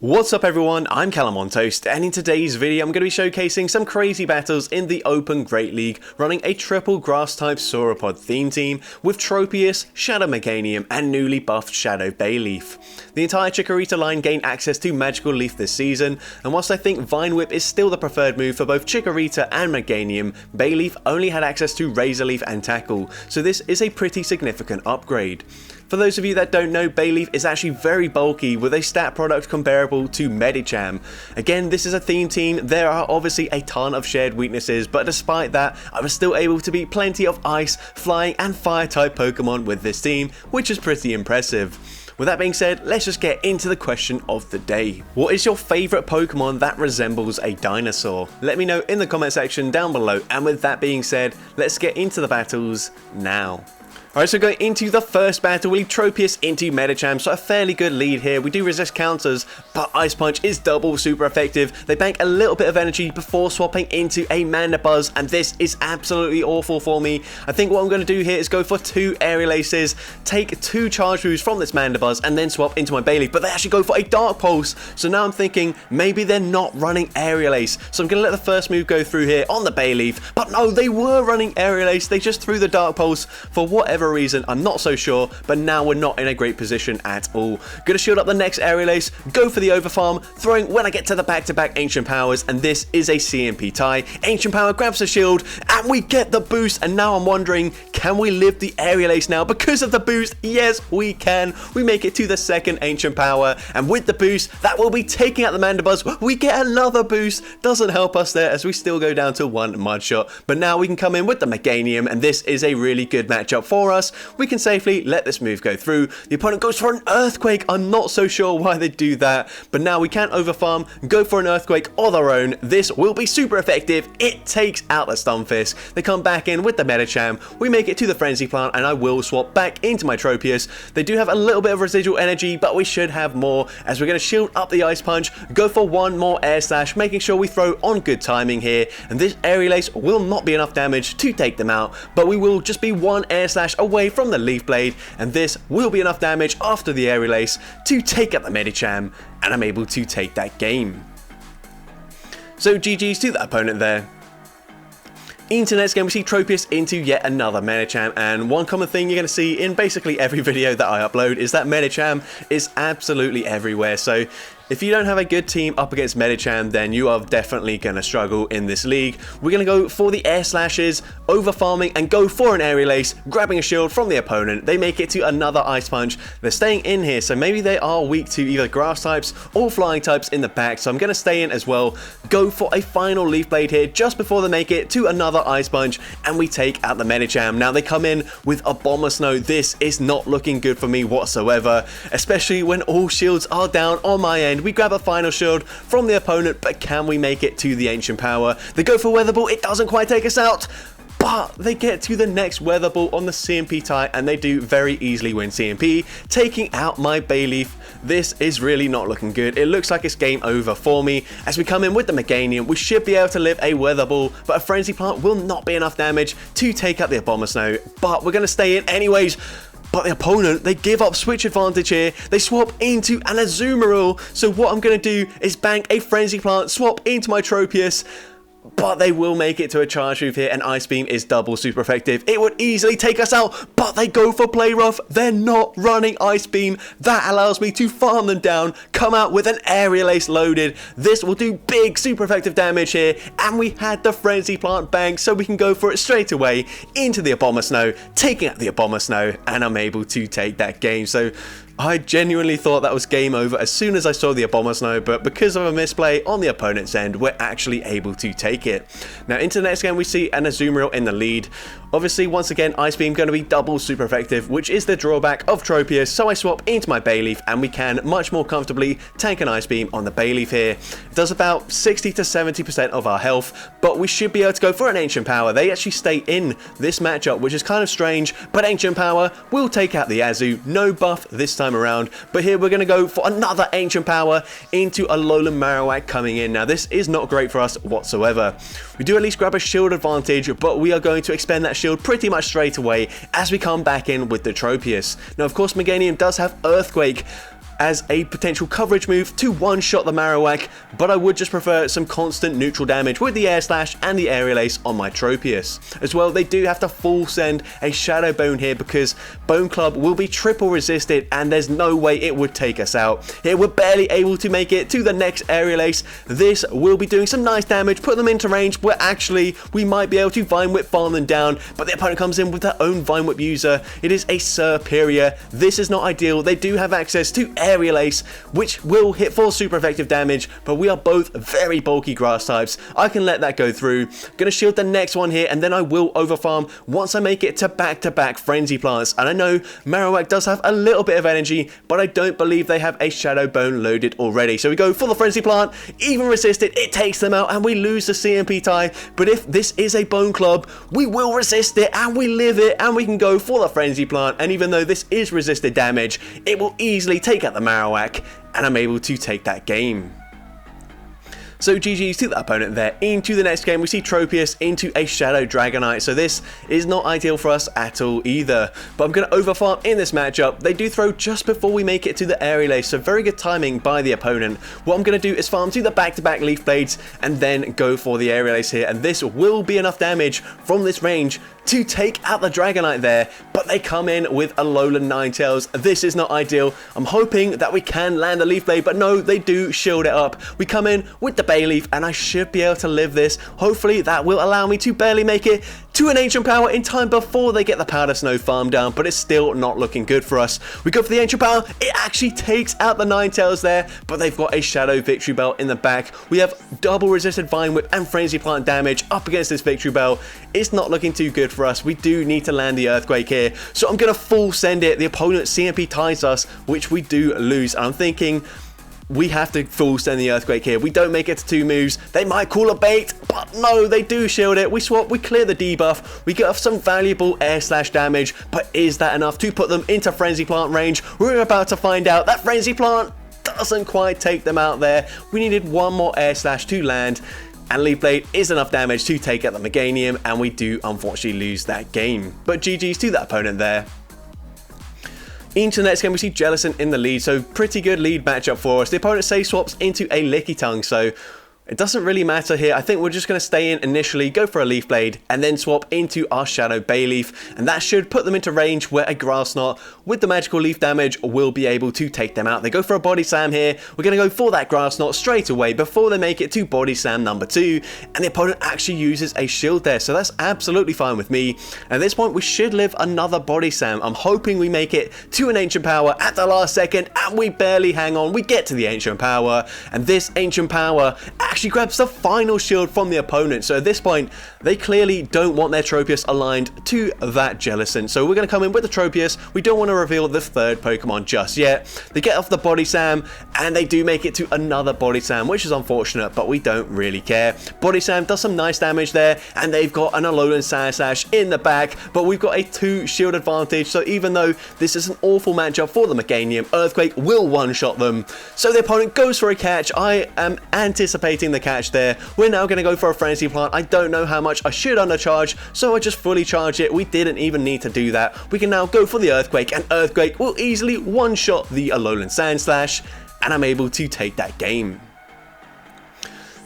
What's up everyone, I'm Callum on Toast, and in today's video I'm going to be showcasing some crazy battles in the Open Great League, running a triple grass type Sauropod theme team with Tropius, Shadow Meganium and newly buffed Shadow Bayleef. The entire Chikorita line gained access to Magical Leaf this season, and whilst I think Vine Whip is still the preferred move for both Chikorita and Meganium, Bayleef only had access to Razor Leaf and Tackle, so this is a pretty significant upgrade. For those of you that don't know, Bayleef is actually very bulky with a stat product comparable to Medicham. Again, this is a theme team, there are obviously a ton of shared weaknesses, but despite that, I was still able to beat plenty of Ice, Flying and Fire type Pokemon with this team, which is pretty impressive. With that being said, let's just get into the question of the day. What is your favourite Pokemon that resembles a dinosaur? Let me know in the comment section down below, and with that being said, let's get into the battles now. Alright, so going into the first battle, we lead Tropius into Medicham, so a fairly good lead here. We do resist counters, but Ice Punch is double super effective. They bank a little bit of energy before swapping into a Mandibuzz, and this is absolutely awful for me. I think what I'm going to do here is go for two Aerial Aces, take two Charge Moves from this Mandibuzz, and then swap into my Bayleef, but they actually go for a Dark Pulse, so now I'm thinking maybe they're not running Aerial Ace, so I'm going to let the first move go through here on the Bayleef, but no, they were running Aerial Ace. They just threw the Dark Pulse for whatever reason, I'm not so sure, but now we're not in a great position at all. Gonna shield up the next Aerial Ace, go for the Overfarm, throwing when I get to the back-to-back Ancient Powers, and this is a CMP tie. Ancient Power grabs the shield, and we get the boost, and now I'm wondering, can we live the Aerial Ace now because of the boost? Yes, we can. We make it to the second Ancient Power, and with the boost, that will be taking out the Mandibuzz. We get another boost. Doesn't help us there as we still go down to one Mud Shot, but now we can come in with the Meganium, and this is a really good matchup for us. We can safely let this move go through. The opponent goes for an Earthquake. I'm not so sure why they do that, but now we can Overfarm, go for an Earthquake of their own. This will be super effective. It takes out the Stunfisk. They come back in with the Medicham. We make it to the Frenzy Plant, and I will swap back into my Tropius. They do have a little bit of residual energy, but we should have more as we're going to shield up the Ice Punch, go for one more Air Slash, making sure we throw on good timing here, and this Aerial Ace will not be enough damage to take them out, but we will just be one Air Slash away from the Leaf Blade, and this will be enough damage after the Aerial Ace to take out the Medicham, and I'm able to take that game. So GG's to that opponent there. Into the next game, we see Tropius into yet another Medicham, and one common thing you're going to see in basically every video that I upload is that Medicham is absolutely everywhere. So if you don't have a good team up against Medicham, then you are definitely going to struggle in this league. We're going to go for the Air Slashes, Overfarming, and go for an Aerial Ace, grabbing a shield from the opponent. They make it to another Ice Punch. They're staying in here, so maybe they are weak to either Grass types or Flying types in the back, so I'm going to stay in as well. Go for a final Leaf Blade here just before they make it to another Ice Punch, and we take out the Medicham. Now they come in with Abomasnow. This is not looking good for me whatsoever, especially when all shields are down on my end. We grab a final shield from the opponent, but can we make it to the Ancient Power? They go for Weather Ball. It doesn't quite take us out, but they get to the next Weather Ball on the CMP tie, and they do very easily win CMP, taking out my Bayleef. This is really not looking good. It looks like it's game over for me. As we come in with the Meganium, we should be able to live a Weather Ball, but a Frenzy Plant will not be enough damage to take out the Abomasnow, but we're going to stay in anyways. But the opponent, they give up switch advantage here. They swap into an Azumarill. So what I'm going to do is bank a Frenzy Plant, swap into my Tropius. But they will make it to a Charge Move here, and Ice Beam is double super effective. It would easily take us out, but they go for Play Rough. They're not running Ice Beam. That allows me to farm them down, come out with an Aerial Ace loaded. This will do big super effective damage here, and we had the Frenzy Plant bank, so we can go for it straight away into the Abomasnow, taking out the Abomasnow, and I'm able to take that game. So I genuinely thought that was game over as soon as I saw the Abomasnow, but because of a misplay on the opponent's end, we're actually able to take it. Now into the next game, we see an Azumarill in the lead. Obviously, once again, Ice Beam going to be double super effective, which is the drawback of Tropius, so I swap into my Bayleef, and we can much more comfortably tank an Ice Beam on the Bayleef here. It does about 60 to 70% of our health, but we should be able to go for an Ancient Power. They actually stay in this matchup, which is kind of strange, but Ancient Power will take out the Azu. No buff this time around, but here we're going to go for another Ancient Power into a Alolan Marowak coming in. Now, this is not great for us whatsoever. We do at least grab a shield advantage, but we are going to expend that shield pretty much straight away as we come back in with the Tropius. Now, of course, Meganium does have Earthquake, as a potential coverage move to one-shot the Marowak, but I would just prefer some constant neutral damage with the Air Slash and the Aerial Ace on my Tropius. As well, they do have to full send a Shadow Bone here because Bone Club will be triple resisted and there's no way it would take us out. Here we're barely able to make it to the next Aerial Ace. This will be doing some nice damage, put them into range where actually we might be able to Vine Whip farm them down, but the opponent comes in with their own Vine Whip user. It is a Superior. This is not ideal. They do have access to Aerial Ace, which will hit for super effective damage, but we are both very bulky grass types. I can let that go through. Gonna shield the next one here, and then I will overfarm once I make it to back-to-back Frenzy Plants. And I know Marowak does have a little bit of energy, but I don't believe they have a Shadow Bone loaded already. So we go for the Frenzy Plant, even resisted, it takes them out, and we lose the CMP tie. But if this is a Bone Club, we will resist it, and we live it, and we can go for the Frenzy Plant. And even though this is resisted damage, it will easily take out the Marowak, and I'm able to take that game. So GG's to that opponent there. Into the next game, we see Tropius into a Shadow Dragonite. So this is not ideal for us at all either. But I'm going to overfarm in this matchup. They do throw just before we make it to the Aerial Ace, so very good timing by the opponent. What I'm going to do is farm to the back-to-back Leaf Blades and then go for the Aerial Ace here. And this will be enough damage from this range to take out the Dragonite there, but they come in with a Alolan Ninetales. This is not ideal. I'm hoping that we can land a Leaf Blade, but no, they do shield it up. We come in with the Bayleef, and I should be able to live this. Hopefully that will allow me to barely make it to an Ancient Power in time before they get the Powder Snow farm down, but it's still not looking good for us. We go for the Ancient Power. It actually takes out the Ninetales there, but they've got a Shadow Victory Belt in the back. We have double resisted Vine Whip and Frenzy Plant damage up against this Victory Belt. It's not looking too good for us. We do need to land the Earthquake here, so I'm going to full send it. The opponent CMP ties us, which we do lose, and I'm thinking we have to full send the Earthquake here. We don't make it to 2 moves. They might call a bait, but no, they do shield it. We swap, we clear the debuff. We get off some valuable Air Slash damage, but is that enough to put them into Frenzy Plant range? We're about to find out. That Frenzy Plant doesn't quite take them out there. We needed one more Air Slash to land, and Leaf Blade is enough damage to take out the Meganium, and we do unfortunately lose that game. But GG's to that opponent there. Into the next game, we see Jellicent in the lead, so pretty good lead matchup for us. The opponent safe swaps into a Licky Tongue, so it doesn't really matter here. I think we're just going to stay in initially, go for a Leaf Blade, and then swap into our Shadow Bayleef, and that should put them into range where a Grass Knot with the magical leaf damage will be able to take them out. They go for a Body Slam here. We're going to go for that Grass Knot straight away before they make it to Body Slam number 2, and the opponent actually uses a shield there, so that's absolutely fine with me. At this point, we should live another Body Slam. I'm hoping we make it to an Ancient Power at the last second, and we barely hang on. We get to the Ancient Power, and this Ancient Power actually grabs the final shield from the opponent. So at this point, they clearly don't want their Tropius aligned to that Jellicent. So we're going to come in with the Tropius. We don't want to reveal the third Pokemon just yet. They get off the Body Slam, and they do make it to another Body Slam, which is unfortunate, but we don't really care. Body Slam does some nice damage there, and they've got an Alolan Sandslash in the back, but we've got a 2 shield advantage. So even though this is an awful matchup for the Meganium, Earthquake will one-shot them. So the opponent goes for a catch. I am anticipating the catch there. We're now going to go for a Frenzy Plant. I don't know how much I should undercharge, so I just fully charge it. We didn't even need to do that. We can now go for the Earthquake, and Earthquake will easily one-shot the Alolan Sandslash, and I'm able to take that game.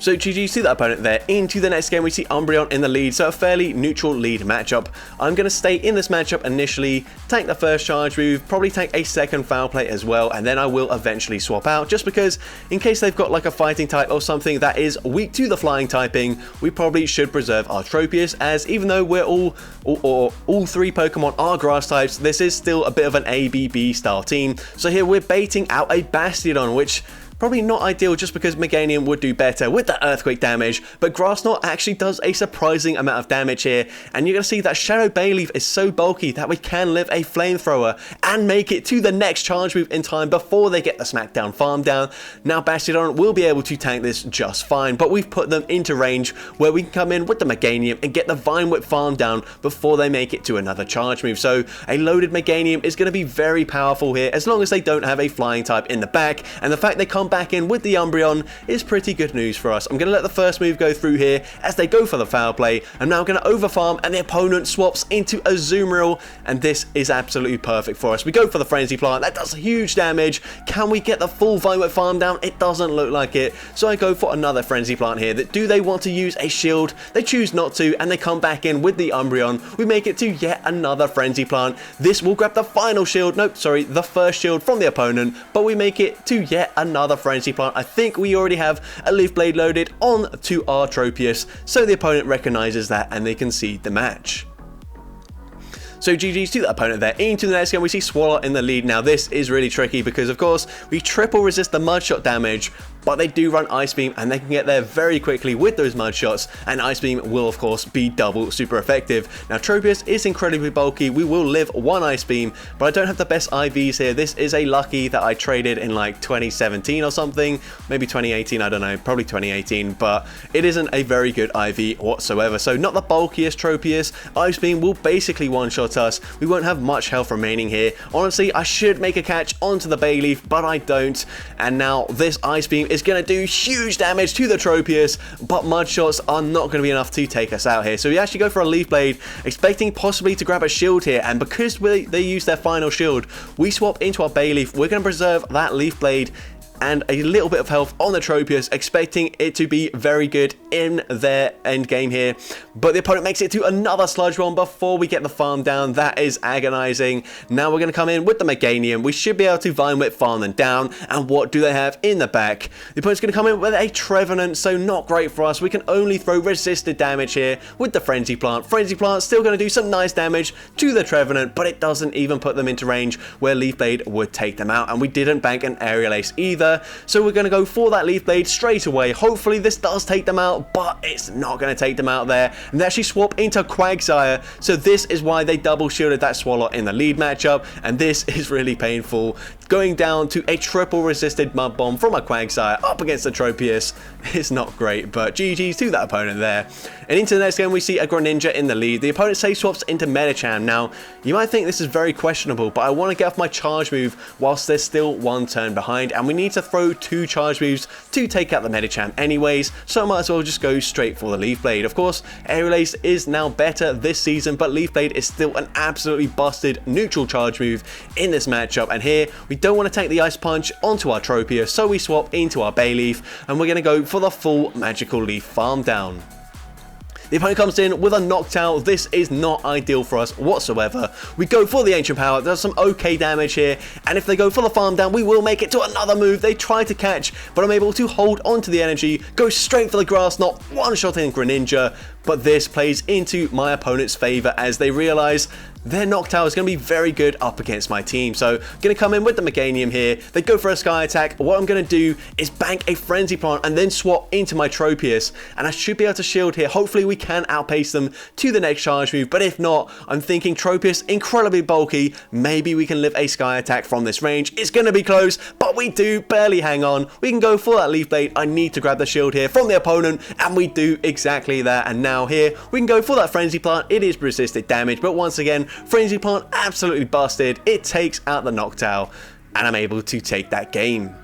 So GG's to that opponent there. Into the next game, we see Umbreon in the lead, so a fairly neutral lead matchup. I'm going to stay in this matchup initially, tank the first charge move, probably tank a second Foul Play as well, and then I will eventually swap out, just because in case they've got like a fighting type or something that is weak to the flying typing, we probably should preserve our Tropius, as even though we're all 3 Pokemon are grass types, this is still a bit of an ABB style team. So here we're baiting out a Bastiodon, which probably not ideal just because Meganium would do better with that Earthquake damage, but Grass Knot actually does a surprising amount of damage here, and you're going to see that Shadow Bayleef is so bulky that we can live a Flamethrower and make it to the next charge move in time before they get the Smackdown farm down. Now Bastiodon will be able to tank this just fine, but we've put them into range where we can come in with the Meganium and get the Vine Whip farm down before they make it to another charge move. So a loaded Meganium is going to be very powerful here as long as they don't have a flying type in the back, and the fact they come come back in with the Umbreon is pretty good news for us. I'm going to let the first move go through here as they go for the foul play. I'm now going to overfarm and the opponent swaps into a Azumarill, and this is absolutely perfect for us. We go for the Frenzy Plant. That does huge damage. Can we get the full Violet farm down? It doesn't look like it. So I go for another Frenzy Plant here. Do they want to use a shield? They choose not to, and they come back in with the Umbreon. We make it to yet another Frenzy Plant. This will grab the final shield. Nope, sorry, the first shield from the opponent, but we make it to yet another Frenzy Plant. I think we already have a Leaf Blade loaded on to our Tropius, so the opponent recognizes that and they concede the match. So GG's to the opponent there. Into the next game, we see Swalot in the lead. Now this is really tricky because, of course, we triple resist the Mud Shot damage, but they do run Ice Beam and they can get there very quickly with those Mud Shots, and Ice Beam will, of course, be double super effective. Now Tropius is incredibly bulky. We will live one Ice Beam, but I don't have the best IVs here. This is a Lucky that I traded in like 2017 or something, maybe 2018, I don't know, probably 2018, but it isn't a very good IV whatsoever. So not the bulkiest Tropius. Ice Beam will basically one-shot us. We won't have much health remaining here. Honestly, I should make a catch onto the Bayleef, but I don't. And now this Ice Beam is going to do huge damage to the Tropius, but Mud Shots are not going to be enough to take us out here. So we actually go for a Leaf Blade, expecting possibly to grab a shield here, and because they use their final shield, we swap into our Bayleef. We're going to preserve that Leaf Blade and a little bit of health on the Tropius, expecting it to be very good in their end game here. But the opponent makes it to another Sludge Bomb before we get the farm down. That is agonizing. Now we're going to come in with the Meganium. We should be able to Vine Whip farm them down. And what do they have in the back? The opponent's going to come in with a Trevenant, so not great for us. We can only throw resisted damage here with the Frenzy Plant. Frenzy Plant still going to do some nice damage to the Trevenant, but it doesn't even put them into range where Leaf Blade would take them out. And we didn't bank an Aerial Ace either. So we're going to go for that Leaf Blade straight away. Hopefully this does take them out, but it's not going to take them out there. And they actually swap into Quagsire. So this is why they double shielded that Swalot in the lead matchup. And this is really painful. Going down to a triple resisted Mud Bomb from a Quagsire up against the Tropius is not great, but GG's to that opponent there. And into the next game, we see a Greninja in the lead. The opponent safe swaps into Medicham. Now, you might think this is very questionable, but I want to get off my charge move whilst there's still one turn behind, and we need to throw two charge moves to take out the Medicham anyways, so I might as well just go straight for the Leaf Blade. Of course, Aerial Ace is now better this season, but Leaf Blade is still an absolutely busted neutral charge move in this matchup, and here we don't want to take the Ice Punch onto our Tropius, so we swap into our Bayleef, and we're going to go for the full Magical Leaf farm down. The opponent comes in with a Noctowl. This is not ideal for us whatsoever. We go for the Ancient Power. There's some okay damage here. And if they go for the farm down, we will make it to another move. They try to catch, but I'm able to hold onto the energy, go straight for the Grass Knot, one-shot in Greninja. But this plays into my opponent's favor as they realize their Noctowl is going to be very good up against my team. So I'm going to come in with the Meganium here. They go for a Sky Attack. What I'm going to do is bank a Frenzy Plant and then swap into my Tropius. And I should be able to shield here. Hopefully we can outpace them to the next charge move. But if not, I'm thinking Tropius incredibly bulky. Maybe we can live a Sky Attack from this range. It's going to be close, but we do barely hang on. We can go for that Leaf Blade. I need to grab the shield here from the opponent, and we do exactly that. And now here we can go for that Frenzy Plant. It is resisted damage, but once again, Frenzy Plant absolutely busted. It takes out the Noctowl, and I'm able to take that game.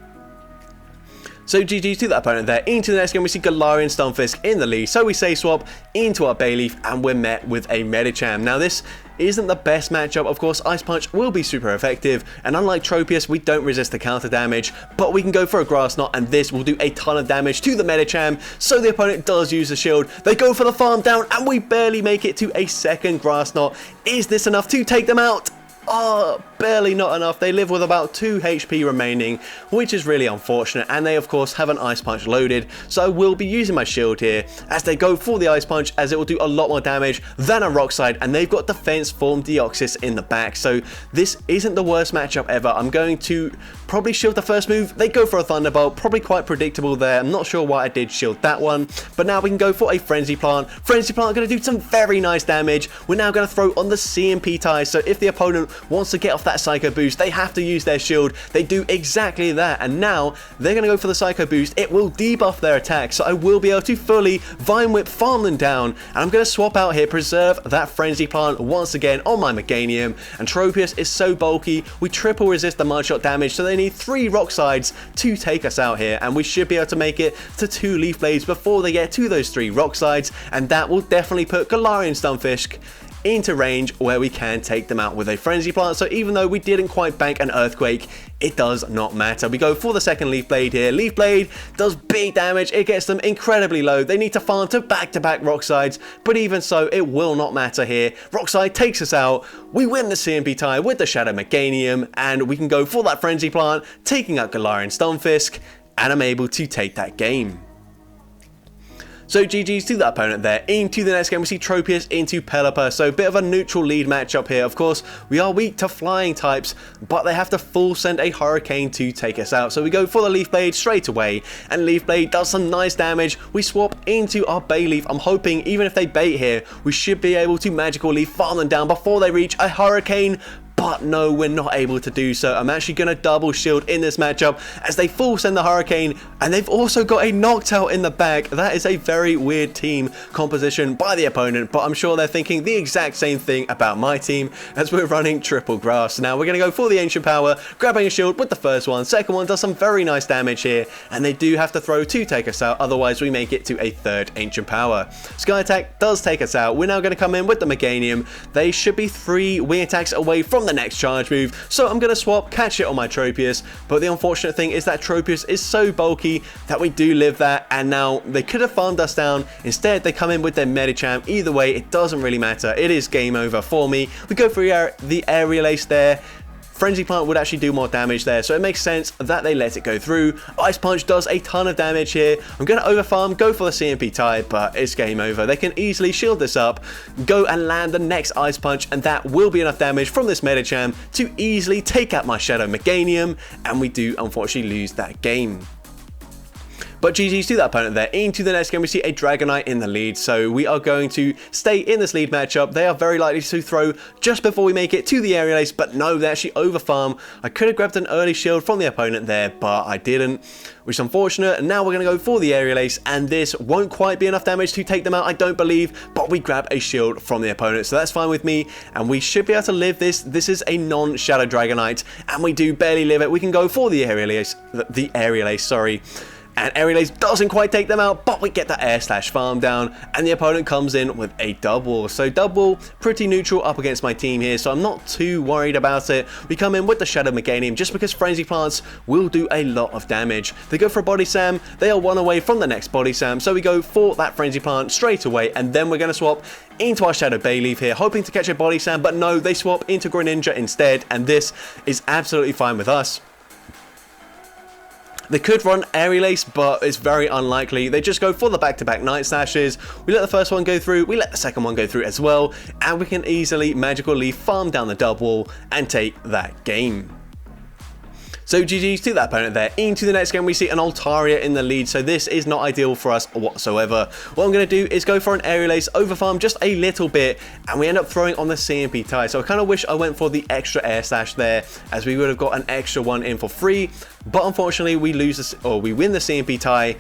So GG to that opponent there. Into the next game, we see Galarian Stunfisk in the lead. So we say swap into our Bayleef, and we're met with a Medicham. Now this isn't the best matchup. Of course, Ice Punch will be super effective, and unlike Tropius, we don't resist the counter damage, but we can go for a Grass Knot, and this will do a ton of damage to the Medicham. So the opponent does use the shield. They go for the farm down, and we barely make it to a second Grass Knot. Is this enough to take them out? Oh, barely not enough. They live with about 2 HP remaining, which is really unfortunate, and they of course have an Ice Punch loaded, so I will be using my shield here as they go for the Ice Punch, as it will do a lot more damage than a Rock Slide, and they've got Defense Form Deoxys in the back, so this isn't the worst matchup ever. I'm going to probably shield the first move. They go for a Thunderbolt, probably quite predictable there. I'm not sure why I did shield that one, but now we can go for a Frenzy Plant. Frenzy Plant are going to do some very nice damage. We're now going to throw on the CMP ties, so if the opponent wants to get off that Psycho Boost, they have to use their shield. They do exactly that, and now they're going to go for the Psycho Boost. It will debuff their attack, so I will be able to fully Vine Whip farm them down, and I'm going to swap out here, preserve that Frenzy Plant once again on my Meganium, and Tropius is so bulky, we triple resist the Mud Shot damage, so they need 3 Rock Slides to take us out here, and we should be able to make it to 2 Leaf Blades before they get to those 3 Rock Slides, and that will definitely put Galarian Stunfisk into range where we can take them out with a Frenzy Plant. So even though we didn't quite bank an Earthquake, it does not matter. We go for the second Leaf Blade here. Leaf Blade does big damage. It gets them incredibly low. They need to farm to back-to-back Rock Slides, but even so, it will not matter here. Rock Slide takes us out. We win the CMP tie with the Shadow Meganium, and we can go for that Frenzy Plant, taking out Galarian Stunfisk, and I'm able to take that game. So GG's to that opponent there. Into the next game, we see Tropius into Pelipper. So a bit of a neutral lead matchup here. Of course, we are weak to flying types, but they have to full send a Hurricane to take us out. So we go for the Leaf Blade straight away, and Leaf Blade does some nice damage. We swap into our Bayleef. I'm hoping even if they bait here, we should be able to Magical Leaf farm them down before they reach a Hurricane. But no, we're not able to do so. I'm actually going to double shield in this matchup as they full send the Hurricane, and they've also got a Noctowl in the back. That is a very weird team composition by the opponent, but I'm sure they're thinking the exact same thing about my team as we're running triple grass. Now we're going to go for the Ancient Power, grabbing a shield with the first one. Second one does some very nice damage here, and they do have to throw to take us out, otherwise we make it to a third Ancient Power. Sky Attack does take us out. We're now going to come in with the Meganium. They should be 3 wing attacks away from the next charge move, so I'm going to swap, catch it on my Tropius, but the unfortunate thing is that Tropius is so bulky that we do live that, and now they could have farmed us down. Instead, they come in with their Medicham. Either way, it doesn't really matter. It is game over for me. We go for the Aerial Ace there. Frenzy Plant would actually do more damage there, so it makes sense that they let it go through. Ice Punch does a ton of damage here. I'm going to overfarm, go for the CMP tie, but it's game over. They can easily shield this up, go and land the next Ice Punch, and that will be enough damage from this Medicham to easily take out my Shadow Meganium, and we do unfortunately lose that game. But GG's to that opponent there. Into the next game, we see a Dragonite in the lead, so we are going to stay in this lead matchup. They are very likely to throw just before we make it to the Aerial Ace, but no, they actually overfarm. I could have grabbed an early shield from the opponent there, but I didn't, which is unfortunate. And now we're going to go for the Aerial Ace, and this won't quite be enough damage to take them out, I don't believe, but we grab a shield from the opponent, so that's fine with me, and we should be able to live this. This is a non-Shadow Dragonite, and we do barely live it. We can go for the Aerial Ace, sorry. And Aerial Ace doesn't quite take them out, but we get that Air Slash farm down, and the opponent comes in with a double. So double, pretty neutral up against my team here, so I'm not too worried about it. We come in with the Shadow Meganium just because Frenzy Plants will do a lot of damage. They go for a Body Slam, they are 1 away from the next Body Slam, so we go for that Frenzy Plant straight away, and then we're going to swap into our Shadow Bayleef here, hoping to catch a Body Slam, but no, they swap into Greninja instead, and this is absolutely fine with us. They could run Aerial Ace, but it's very unlikely. They just go for the back-to-back Night Slashes. We let the first one go through, we let the second one go through as well, and we can easily Magical Leaf farm down the double and take that game. So GG's to that opponent there. Into the next game, we see an Altaria in the lead, so this is not ideal for us whatsoever. What I'm going to do is go for an Aerial Ace, overfarm just a little bit, and we end up throwing on the CMP tie. So I kind of wish I went for the extra Air Slash there, as we would have got an extra one in for free, but unfortunately we win the CMP tie.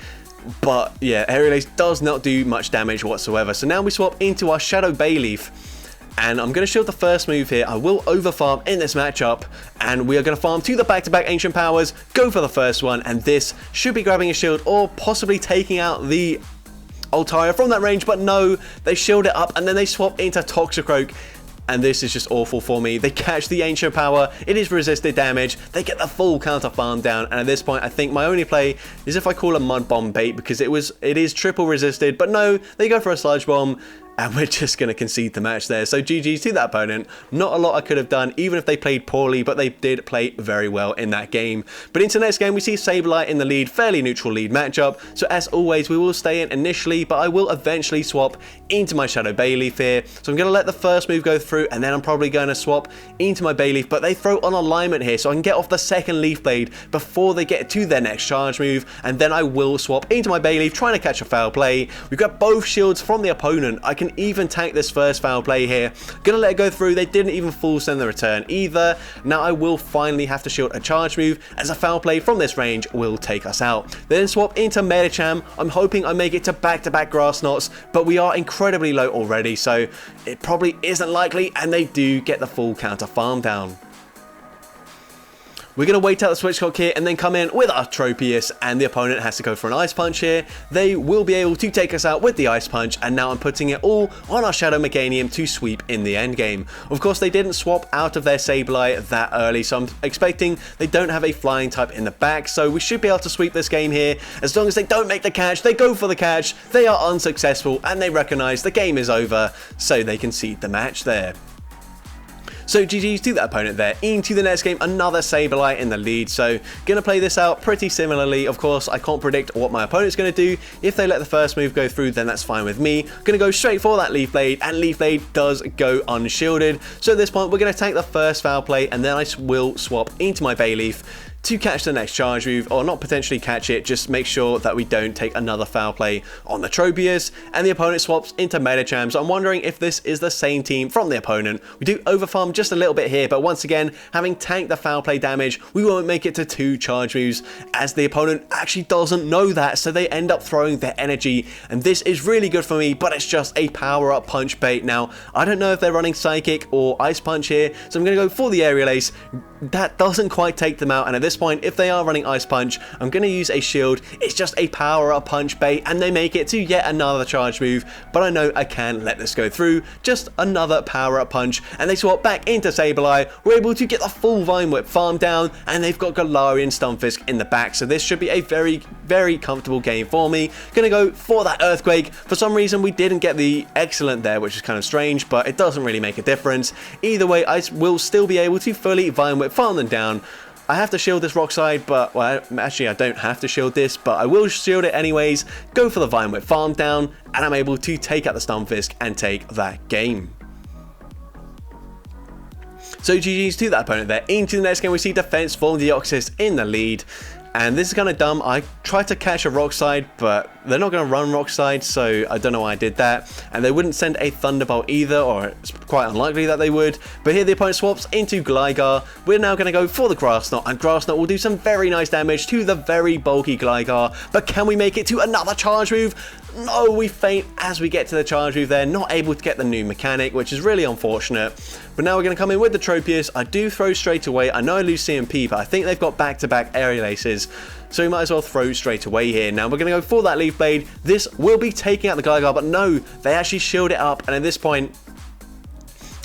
But yeah, Aerial Ace does not do much damage whatsoever. So now we swap into our Shadow Bayleef, and I'm going to shield the first move here. I will overfarm in this matchup, and we are going to farm to the back-to-back Ancient Powers, go for the first one, and this should be grabbing a shield or possibly taking out the Altaria from that range, but no, they shield it up, and then they swap into Toxicroak, and this is just awful for me. They catch the Ancient Power, it is resisted damage, they get the full counter farm down, and at this point I think my only play is if I call a Mud Bomb bait, because it is triple resisted, but no, they go for a Sludge Bomb, and we're just going to concede the match there. So GG's to that opponent. Not a lot I could have done, even if they played poorly, but they did play very well in that game. But into the next game, we see Sableye in the lead, fairly neutral lead matchup. So as always, we will stay in initially, but I will eventually swap into my Shadow Bayleef here. So I'm going to let the first move go through, and then I'm probably going to swap into my Bayleef, but they throw on alignment here, so I can get off the second Leaf Blade before they get to their next charge move, and then I will swap into my Bayleef, trying to catch a foul play. We've got both shields from the opponent. I can can even tank this first foul play here. Gonna let it go through. They didn't even full send the return either. Now I will finally have to shield a charge move, as a foul play from this range will take us out. They then swap into Medicham. I'm hoping I make it to back-to-back grass knots, but we are incredibly low already, so it probably isn't likely, and they do get the full counter farm down. We're going to wait out the switch clock here and then come in with our Tropius, and the opponent has to go for an Ice Punch here. They will be able to take us out with the Ice Punch, and now I'm putting it all on our Shadow Meganium to sweep in the end game. Of course, they didn't swap out of their Sableye that early, so I'm expecting they don't have a flying type in the back, so we should be able to sweep this game here. As long as they don't make the catch, they go for the catch, they are unsuccessful, and they recognize the game is over, so they concede the match there. So GG's to that opponent there. Into the next game, another Sableye in the lead. So going to play this out pretty similarly. Of course, I can't predict what my opponent's going to do. If they let the first move go through, then that's fine with me. Going to go straight for that Leaf Blade, and Leaf Blade does go unshielded. So at this point, we're going to tank the first foul play, and then I will swap into my Bayleef to catch the next charge move, or not potentially catch it, just make sure that we don't take another foul play on the Tropius, and the opponent swaps into Medicham. So I'm wondering if this is the same team from the opponent. We do overfarm just a little bit here, but once again, having tanked the foul play damage, we won't make it to 2 charge moves, as the opponent actually doesn't know that, so they end up throwing their energy, and this is really good for me, but it's just a power-up punch bait. Now, I don't know if they're running Psychic or Ice Punch here, so I'm going to go for the Aerial Ace. That doesn't quite take them out, and at this point, if they are running Ice Punch, I'm going to use a shield. It's just a power-up punch bait, and they make it to yet another charge move, but I know I can let this go through. Just another power-up punch, and they swap back into Sableye. We're able to get the full Vine Whip farm down, and they've got Galarian Stunfisk in the back, so this should be a very, very comfortable game for me. Gonna go for that Earthquake. For some reason, we didn't get the Excellent there, which is kind of strange, but it doesn't really make a difference. Either way, I will still be able to fully Vine Whip farm them down. I have to shield this rock slide, but, well, actually I don't have to shield this, but I will shield it anyways, go for the Vine Whip farm down, and I'm able to take out the Stunfisk and take that game. So GG's to that opponent there. Into the next game, we see Defense from the Deoxys in the lead. And this is kind of dumb. I tried to catch a Rock Slide, but they're not going to run Rock Slide, so I don't know why I did that. And they wouldn't send a Thunderbolt either, or it's quite unlikely that they would. But here the opponent swaps into Gligar. We're now going to go for the Grass Knot, and Grass Knot will do some very nice damage to the very bulky Gligar. But can we make it to another charge move? No, we faint as we get to the charge move there, not able to get the new mechanic, which is really unfortunate. But now we're going to come in with the Tropius. I do throw straight away. I know I lose CMP, but I think they've got back-to-back Aerial Aces, so we might as well throw straight away here. Now we're going to go for that Leaf Blade. This will be taking out the Gligar, but no, they actually shield it up, and at this point,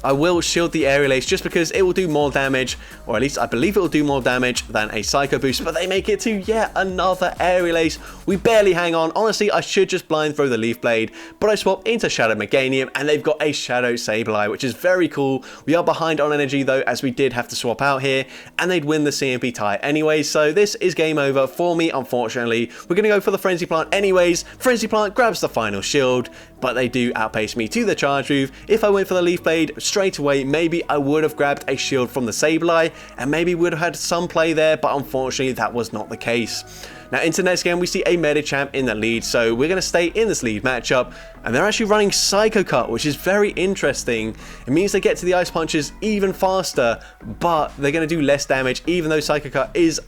I will shield the Aerial Ace just because it will do more damage, or at least I believe it will do more damage than a Psycho Boost, but they make it to yet another Aerial Ace. We barely hang on. Honestly, I should just blind throw the Leaf Blade, but I swap into Shadow Meganium, and they've got a Shadow Sableye, which is very cool. We are behind on energy though, as we did have to swap out here, and they'd win the CMP tie anyways, so this is game over for me, unfortunately. We're going to go for the Frenzy Plant anyways. Frenzy Plant grabs the final shield, but they do outpace me to the charge move. If I went for the Leaf Blade straight away, maybe I would have grabbed a shield from the Sableye, and maybe would have had some play there, but unfortunately that was not the case. Now into the next game, we see a Medicham in the lead, so we're going to stay in this lead matchup, and they're actually running Psycho Cut, which is very interesting. It means they get to the Ice Punches even faster, but they're going to do less damage, even though Psycho Cut is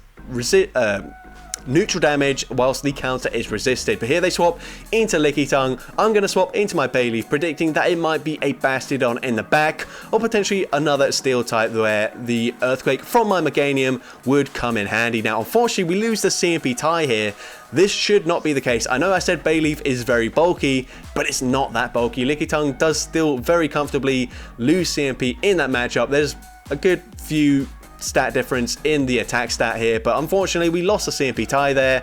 neutral damage whilst the counter is resisted. But here they swap into Licky Tongue. I'm going to swap into my Bayleef, predicting that it might be a Bastiodon in the back, or potentially another Steel type where the Earthquake from my Meganium would come in handy. Now unfortunately we lose the CMP tie here. This should not be the case. I know I said Bayleef is very bulky, but it's not that bulky. Licky Tongue does still very comfortably lose CMP in that matchup. There's a good few stat difference in the attack stat here, but unfortunately we lost the CMP tie there.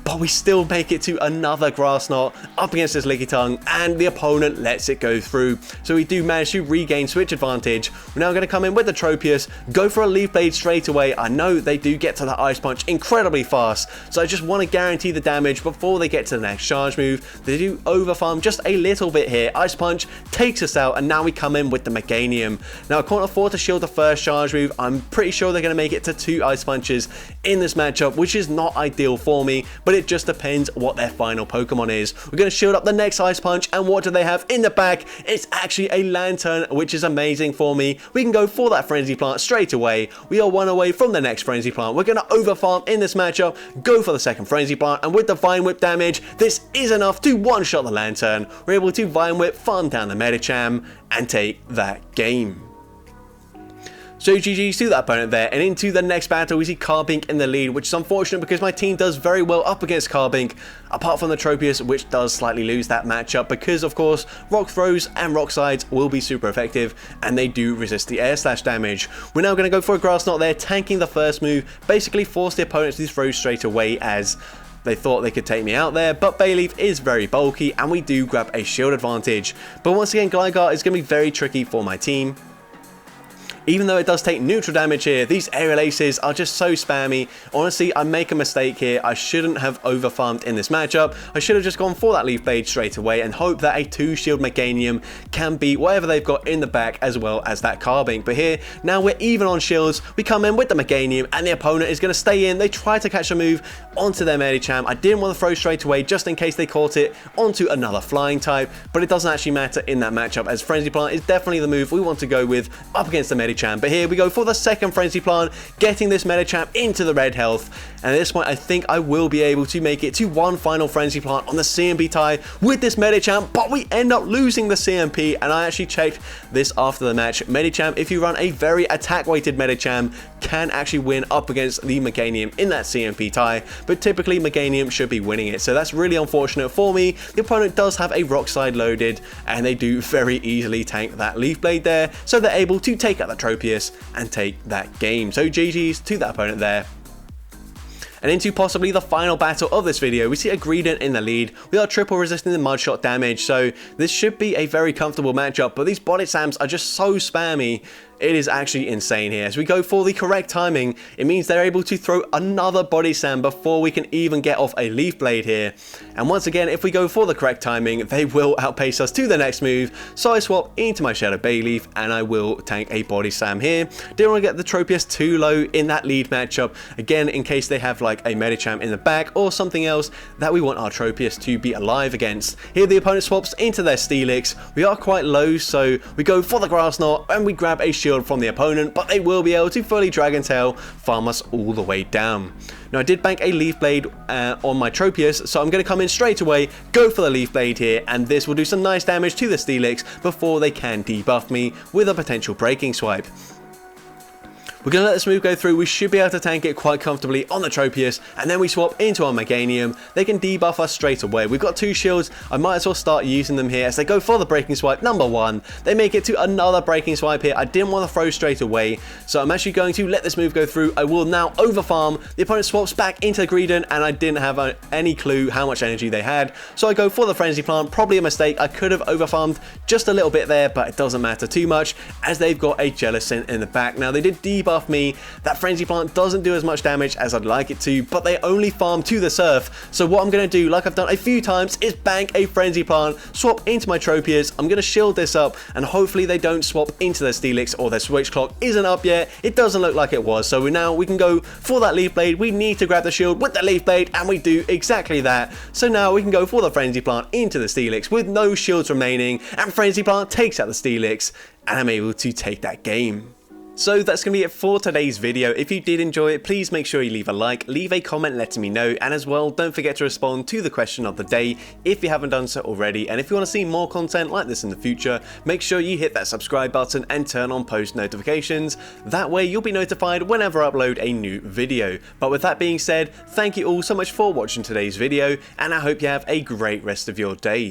But we still make it to another Grass Knot up against this Licky Tongue, and the opponent lets it go through. So we do manage to regain switch advantage. We're now going to come in with the Tropius, go for a Leaf Blade straight away. I know they do get to the Ice Punch incredibly fast, so I just want to guarantee the damage before they get to the next charge move. They do overfarm just a little bit here. Ice Punch takes us out, and now we come in with the Meganium. Now I can't afford to shield the first charge move. I'm pretty sure they're going to make it to 2 Ice Punches in this matchup, which is not ideal for me. But it just depends what their final Pokemon is. We're going to shield up the next Ice Punch, and what do they have in the back? It's actually a Lantern, which is amazing for me. We can go for that Frenzy Plant straight away. We are one away from the next Frenzy Plant. We're going to overfarm in this matchup, go for the second Frenzy Plant, and with the Vine Whip damage, this is enough to one-shot the Lantern. We're able to Vine Whip, farm down the Medicham, and take that game. So GG's to that opponent there, and into the next battle we see Carbink in the lead, which is unfortunate because my team does very well up against Carbink, apart from the Tropius, which does slightly lose that matchup because of course Rock Throws and Rock Slides will be super effective and they do resist the Air Slash damage. We're now going to go for a Grass Knot there, tanking the first move, basically force the opponent to throw straight away as they thought they could take me out there, but Bayleef is very bulky and we do grab a shield advantage. But once again, Gligar is going to be very tricky for my team. Even though it does take neutral damage here, these aerial aces are just so spammy. Honestly, I make a mistake here. I shouldn't have overfarmed in this matchup. I should have just gone for that Leaf Blade straight away and hope that a 2-shield Meganium can beat whatever they've got in the back as well as that Carbink. But here, now we're even on shields. We come in with the Meganium and the opponent is going to stay in. They try to catch a move onto their Medicham. I didn't want to throw straight away just in case they caught it onto another flying type, but it doesn't actually matter in that matchup as Frenzy Plant is definitely the move we want to go with up against the Medicham. But here we go for the second Frenzy Plant, getting this Medicham into the red health. And at this point, I think I will be able to make it to one final Frenzy Plant on the CMP tie with this Medicham, but we end up losing the CMP. And I actually checked this after the match. Medicham, if you run a very attack-weighted Medicham, can actually win up against the Meganium in that CMP tie, but typically Meganium should be winning it. So that's really unfortunate for me. The opponent does have a Rock Slide loaded, and they do very easily tank that Leaf Blade there, so they're able to take out the Tropius and take that game. So GG's to that opponent there. And into possibly the final battle of this video, we see a Greedent in the lead. We are triple resisting the Mud Shot damage, so this should be a very comfortable matchup, but these Body Slams are just so spammy. It is actually insane here. As we go for the correct timing, it means they're able to throw another Body Slam before we can even get off a Leaf Blade here. And once again, if we go for the correct timing, they will outpace us to the next move. So I swap into my Shadow Bayleef and I will tank a Body Slam here. Didn't want to get the Tropius too low in that lead matchup. Again, in case they have like a Medicham in the back or something else that we want our Tropius to be alive against. Here the opponent swaps into their Steelix. We are quite low, so we go for the Grass Knot and we grab a shield from the opponent, but they will be able to fully Dragon Tail farm us all the way down. Now I did bank a Leaf Blade on my Tropius, so I'm going to come in straight away, go for the Leaf Blade here, and this will do some nice damage to the Steelix before they can debuff me with a potential Breaking Swipe. We're going to let this move go through. We should be able to tank it quite comfortably on the Tropius, and then we swap into our Meganium. They can debuff us straight away. We've got 2 shields. I might as well start using them here as they go for the Breaking Swipe number 1. They make it to another Breaking Swipe here. I didn't want to throw straight away, so I'm actually going to let this move go through. I will now overfarm. The opponent swaps back into the Greedent, and I didn't have any clue how much energy they had, so I go for the Frenzy Plant. Probably a mistake. I could have overfarmed just a little bit there, but it doesn't matter too much as they've got a Jellicent in the back. Now they did debuff me. That Frenzy Plant doesn't do as much damage as I'd like it to, but they only farm to the surf. So what I'm going to do, like I've done a few times, is bank a Frenzy Plant, swap into my Tropius. I'm going to shield this up, and hopefully they don't swap into their Steelix or their Switch Clock isn't up yet. It doesn't look like it was, so we can go for that Leaf Blade. We need to grab the shield with the Leaf Blade, and we do exactly that. So now we can go for the Frenzy Plant into the Steelix with no shields remaining, and Frenzy Plant takes out the Steelix, and I'm able to take that game. So that's going to be it for today's video. If you did enjoy it, please make sure you leave a like, leave a comment letting me know, and as well, don't forget to respond to the question of the day if you haven't done so already. And if you want to see more content like this in the future, make sure you hit that subscribe button and turn on post notifications. That way you'll be notified whenever I upload a new video. But with that being said, thank you all so much for watching today's video, and I hope you have a great rest of your day.